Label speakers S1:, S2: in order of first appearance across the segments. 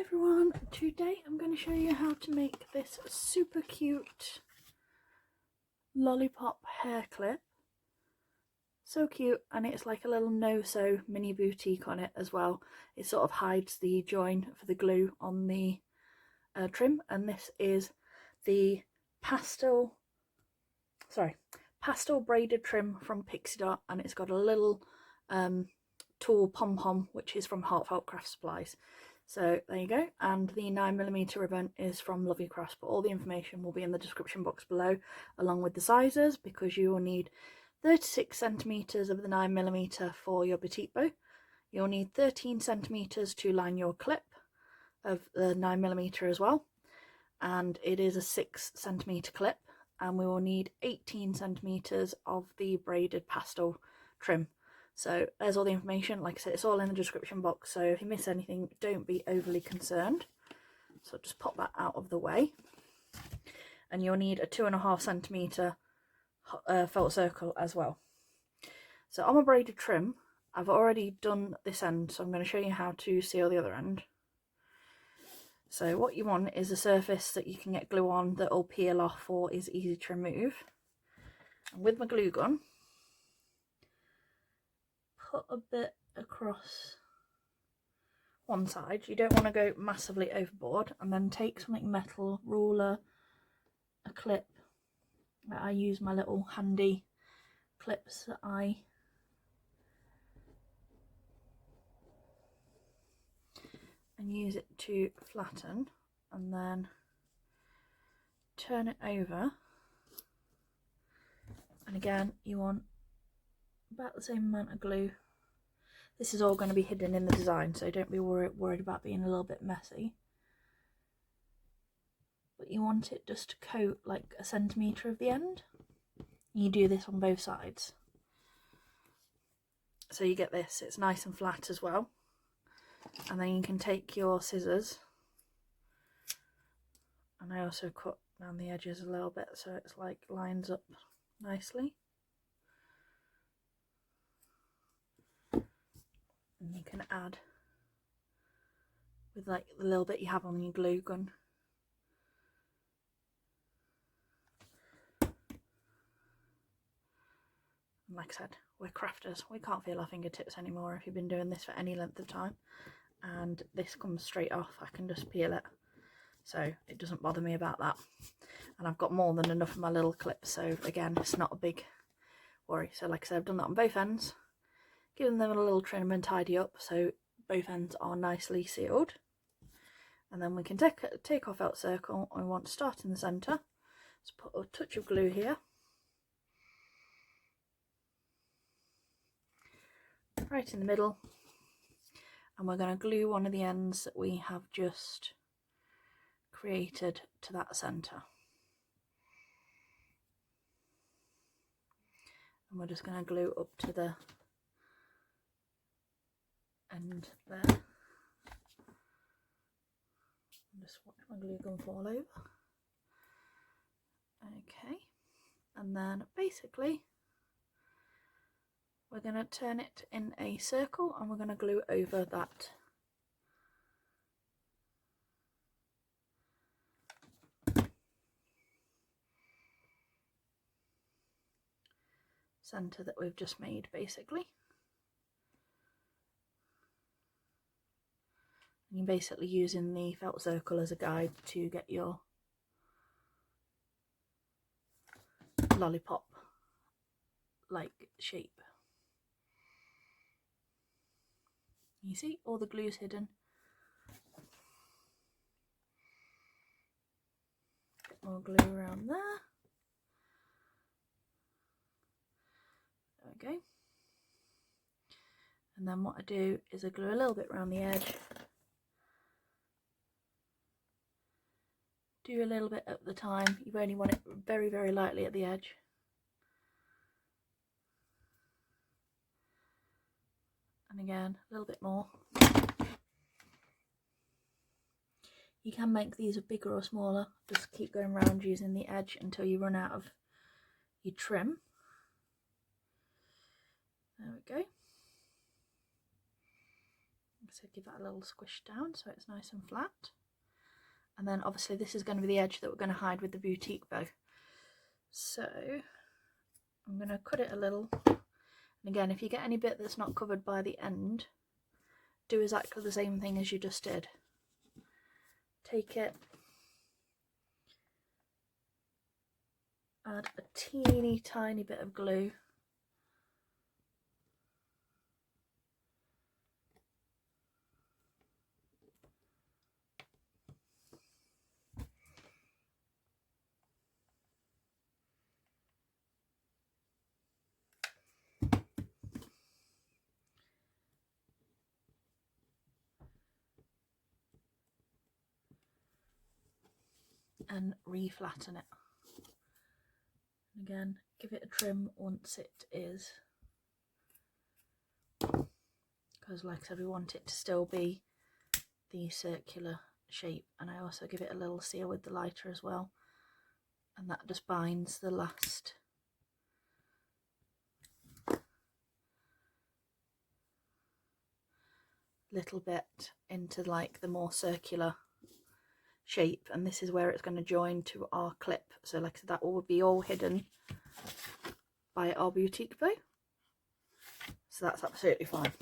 S1: everyone, today I'm going to show you how to make this super cute lollipop hair clip. So cute, and it's like a little no-sew mini boutique on it as well. It sort of hides the join for the glue on the trim, and this is the pastel braided trim from Pixie Dot, and it's got a little Tulle Pompom, which is from Heartfelt Craft Supplies. So there you go, and the 9mm ribbon is from Lovely Crafts, but all the information will be in the description box below, along with the sizes, because you will need 36cm of the 9mm for your boutique bow. You'll need 13cm to line your clip of the 9mm as well, and it is a 6cm clip, and we will need 18cm of the braided pastel trim. So there's all the information. Like I said, it's all in the description box, so if you miss anything, don't be overly concerned. So just pop that out of the way, and you'll need a 2.5cm felt circle as well. So on my braided trim, I've already done this end, so I'm going to show you how to seal the other end. So what you want is a surface that you can get glue on that will peel off or is easy to remove. And with my glue gun, put a bit across one side. You don't want to go massively overboard, and then take something metal, ruler, a clip. I use my little handy clips that I use it to flatten, and then turn it over. And again, you want about the same amount of glue. This is all going to be hidden in the design, so don't be worried about being a little bit messy. But you want it just to coat like a centimetre of the end. You do this on both sides. So you get this, it's nice and flat as well. And then you can take your scissors, and I also cut down the edges a little bit so it's like lines up nicely. And you can add with like the little bit you have on your glue gun. And like I said, we're crafters, we can't feel our fingertips anymore if you've been doing this for any length of time. And this comes straight off, I can just peel it, so it doesn't bother me about that. And I've got more than enough of my little clips, so again, it's not a big worry. So like I said, I've done that on both ends, giving them a little trim and tidy up so both ends are nicely sealed. And then we can take our felt circle, and we want to start in the centre. Let's put a touch of glue here, right in the middle, and we're going to glue one of the ends that we have just created to that centre. And we're just going to glue up to the end there. Just watch my glue gun fall over. Okay, and then basically we're going to turn it in a circle, and we're going to glue over that centre that we've just made, basically. And you're basically using the felt circle as a guide to get your lollipop like shape. You see, all the glue's hidden. Bit more glue around there. There we go. And then what I do is I glue a little bit around the edge. Do a little bit at the time. You only want it very, very lightly at the edge. And again, a little bit more. You can make these bigger or smaller. Just keep going around using the edge until you run out of your trim. There we go. So give that a little squish down so it's nice and flat. And then obviously this is going to be the edge that we're going to hide with the boutique bow. So I'm going to cut it a little. And again, if you get any bit that's not covered by the end, do exactly the same thing as you just did. Take it, add a teeny tiny bit of glue. And re-flatten it. And again, give it a trim once it is, because like I said, we want it to still be the circular shape. And I also give it a little seal with the lighter as well, and that just binds the last little bit into like the more circular shape, and this is where it's going to join to our clip. So like I said, that will be all hidden by our boutique bow, so that's absolutely fine.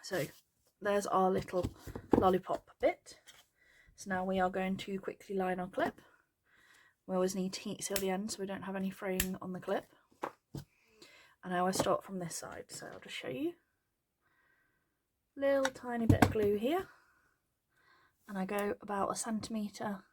S1: So there's our little lollipop bit. So now we are going to quickly line our clip. We always need to heat seal the end so we don't have any fraying on the clip, and I always start from this side, so I'll just show you. Little tiny bit of glue here, and I go about 1 centimetre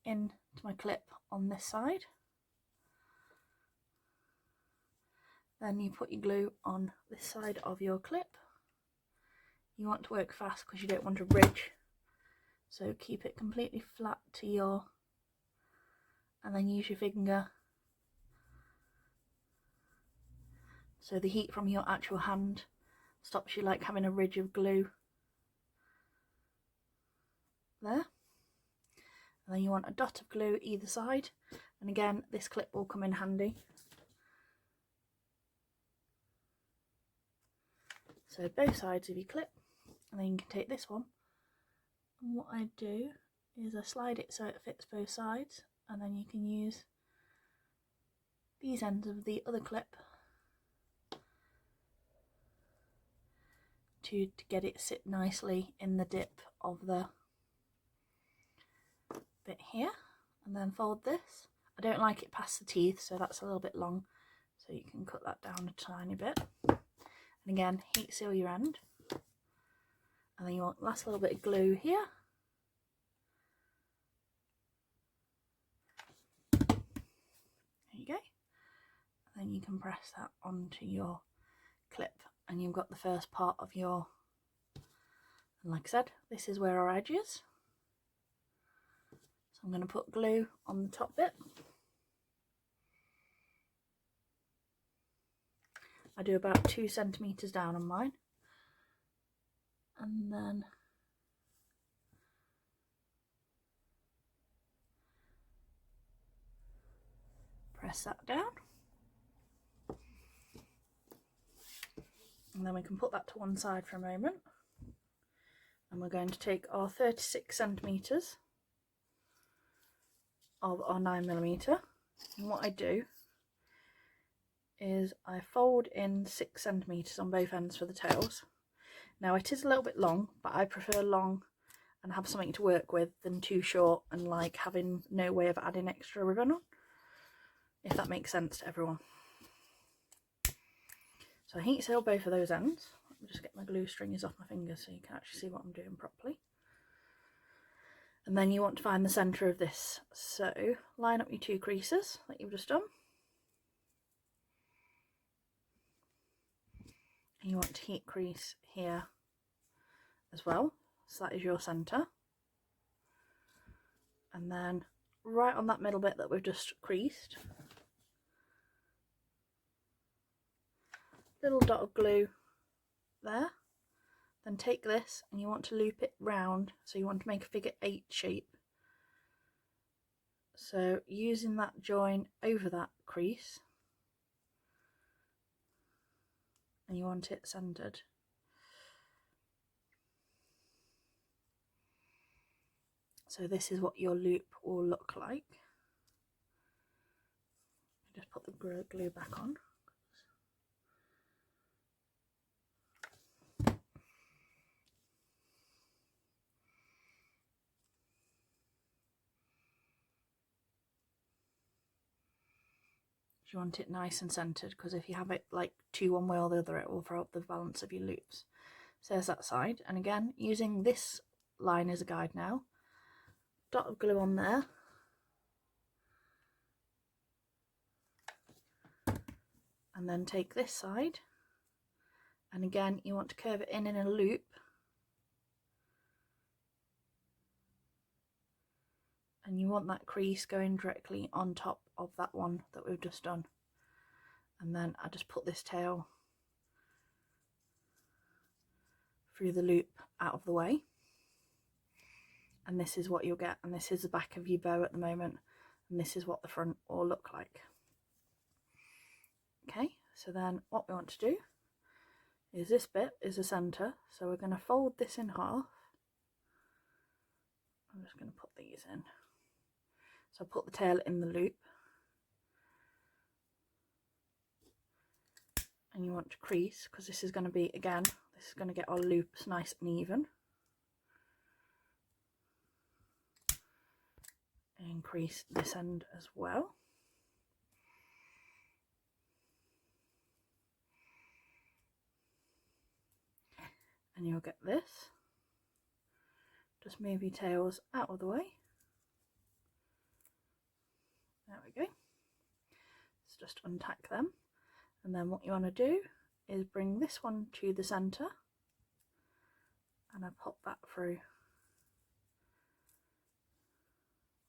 S1: into my clip on this side. Then you put your glue on this side of your clip. You want to work fast because you don't want to ridge, so keep it completely flat to your, and then use your finger so the heat from your actual hand stops you like having a ridge of glue there. And then you want a dot of glue either side, and again this clip will come in handy. So both sides of your clip, and then you can take this one, and what I do is I slide it so it fits both sides, and then you can use these ends of the other clip to get it sit nicely in the dip of the bit here, and then fold this. I don't like it past the teeth, so that's a little bit long, so you can cut that down a tiny bit. And again, heat seal your end, and then you want the last little bit of glue here. There you go. And then you can press that onto your clip, and you've got the first part of your, and like I said, this is where our edge is. So I'm going to put glue on the top bit. I do about 2 centimetres down on mine, and then press that down, and then we can put that to one side for a moment, and we're going to take our 36 centimetres of our 9mm, and what I do is I fold in 6 centimetres on both ends for the tails. Now it is a little bit long, but I prefer long and have something to work with than too short and like having no way of adding extra ribbon on, if that makes sense to everyone. So I heat seal both of those ends. Let me just get my glue stringers off my fingers so you can actually see what I'm doing properly. And then you want to find the centre of this, so line up your 2 creases that you've just done. And you want to heat crease here as well, so that is your centre. And then right on that middle bit that we've just creased, little dot of glue there. Then take this and you want to loop it round, so you want to make a figure 8 shape. So using that join over that crease, and you want it centered. So this is what your loop will look like. Just put the glue back on. You want it nice and centered, because if you have it like two one way or the other, it will throw up the balance of your loops. So there's that side, and again using this line as a guide now, dot of glue on there, and then take this side, and again you want to curve it in a loop, and you want that crease going directly on top of that one that we've just done. And then I just put this tail through the loop out of the way, and this is what you'll get, and this is the back of your bow at the moment, and this is what the front will look like. Okay, so then what we want to do is this bit is the center, so we're going to fold this in half. I'm just going to put these in. So I put the tail in the loop, and you want to crease, because this is going to be, again, this is going to get our loops nice and even. And crease this end as well. And you'll get this. Just move your tails out of the way. There we go. Let's just untack them. And then what you want to do is bring this one to the center, and I pop that through.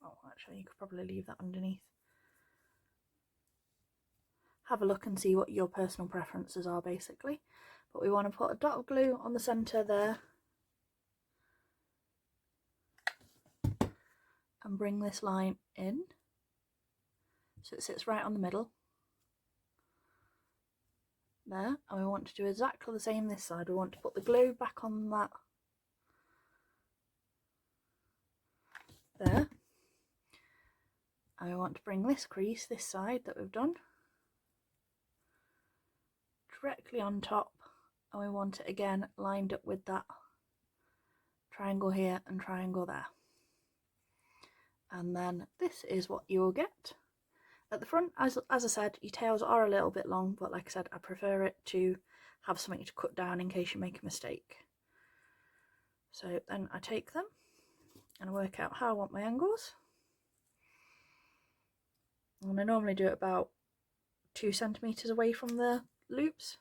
S1: Oh, actually you could probably leave that underneath. Have a look and see what your personal preferences are basically. But we want to put a dot of glue on the center there, and bring this line in so it sits right on the middle there. And we want to do exactly the same this side. We want to put the glue back on that there, and we want to bring this crease, this side that we've done, directly on top, and we want it again lined up with that triangle here and triangle there. And then this is what you'll get. At the front, as I said, your tails are a little bit long, but like I said, I prefer it to have something to cut down in case you make a mistake. So then I take them and I work out how I want my angles. And I normally do it about 2 centimeters away from the loops.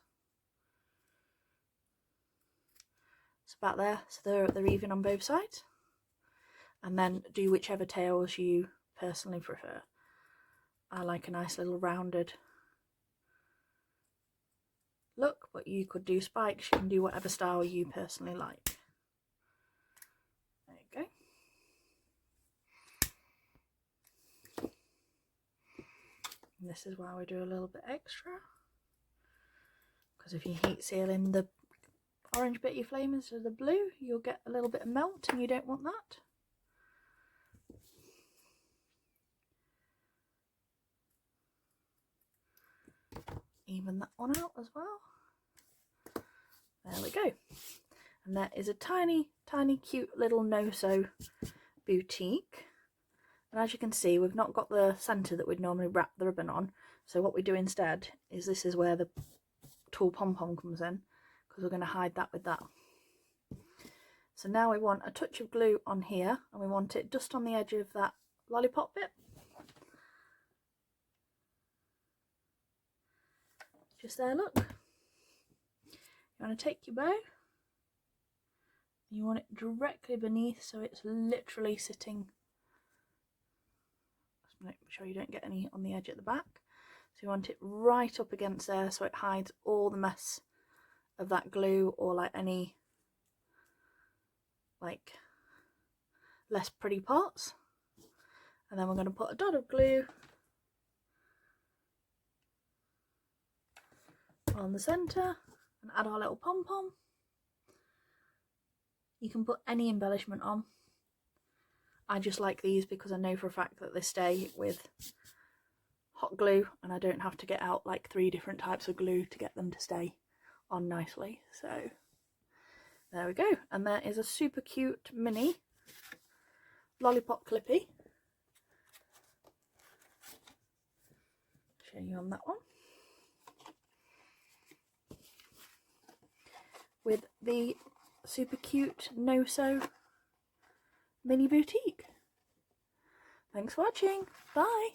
S1: It's about there, so they're even on both sides. And then do whichever tails you personally prefer. I like a nice little rounded look, but you could do spikes, you can do whatever style you personally like. There you go. And this is why we do a little bit extra, because if you heat seal in the orange bit you flame into the blue, you'll get a little bit of melt, and you don't want that. Even that one out as well. There we go. And that is a tiny cute little no-sew boutique. And as you can see, we've not got the centre that we'd normally wrap the ribbon on, so what we do instead is this is where the Tulle Pompom comes in, because we're going to hide that with that. So now we want a touch of glue on here, and we want it just on the edge of that lollipop bit. Just there, look. You want to take your bow, you want it directly beneath, so it's literally sitting. Just make sure you don't get any on the edge at the back. So you want it right up against there, so it hides all the mess of that glue or like any like less pretty parts. And then we're going to put a dot of glue on the centre and add our little pom-pom. You can put any embellishment on. I just like these because I know for a fact that they stay with hot glue and I don't have to get out like 3 different types of glue to get them to stay on nicely. So there we go, and there is a super cute mini Lollipop Clippy. Show you on that one. With the super cute no-sew mini boutique. Thanks for watching. Bye.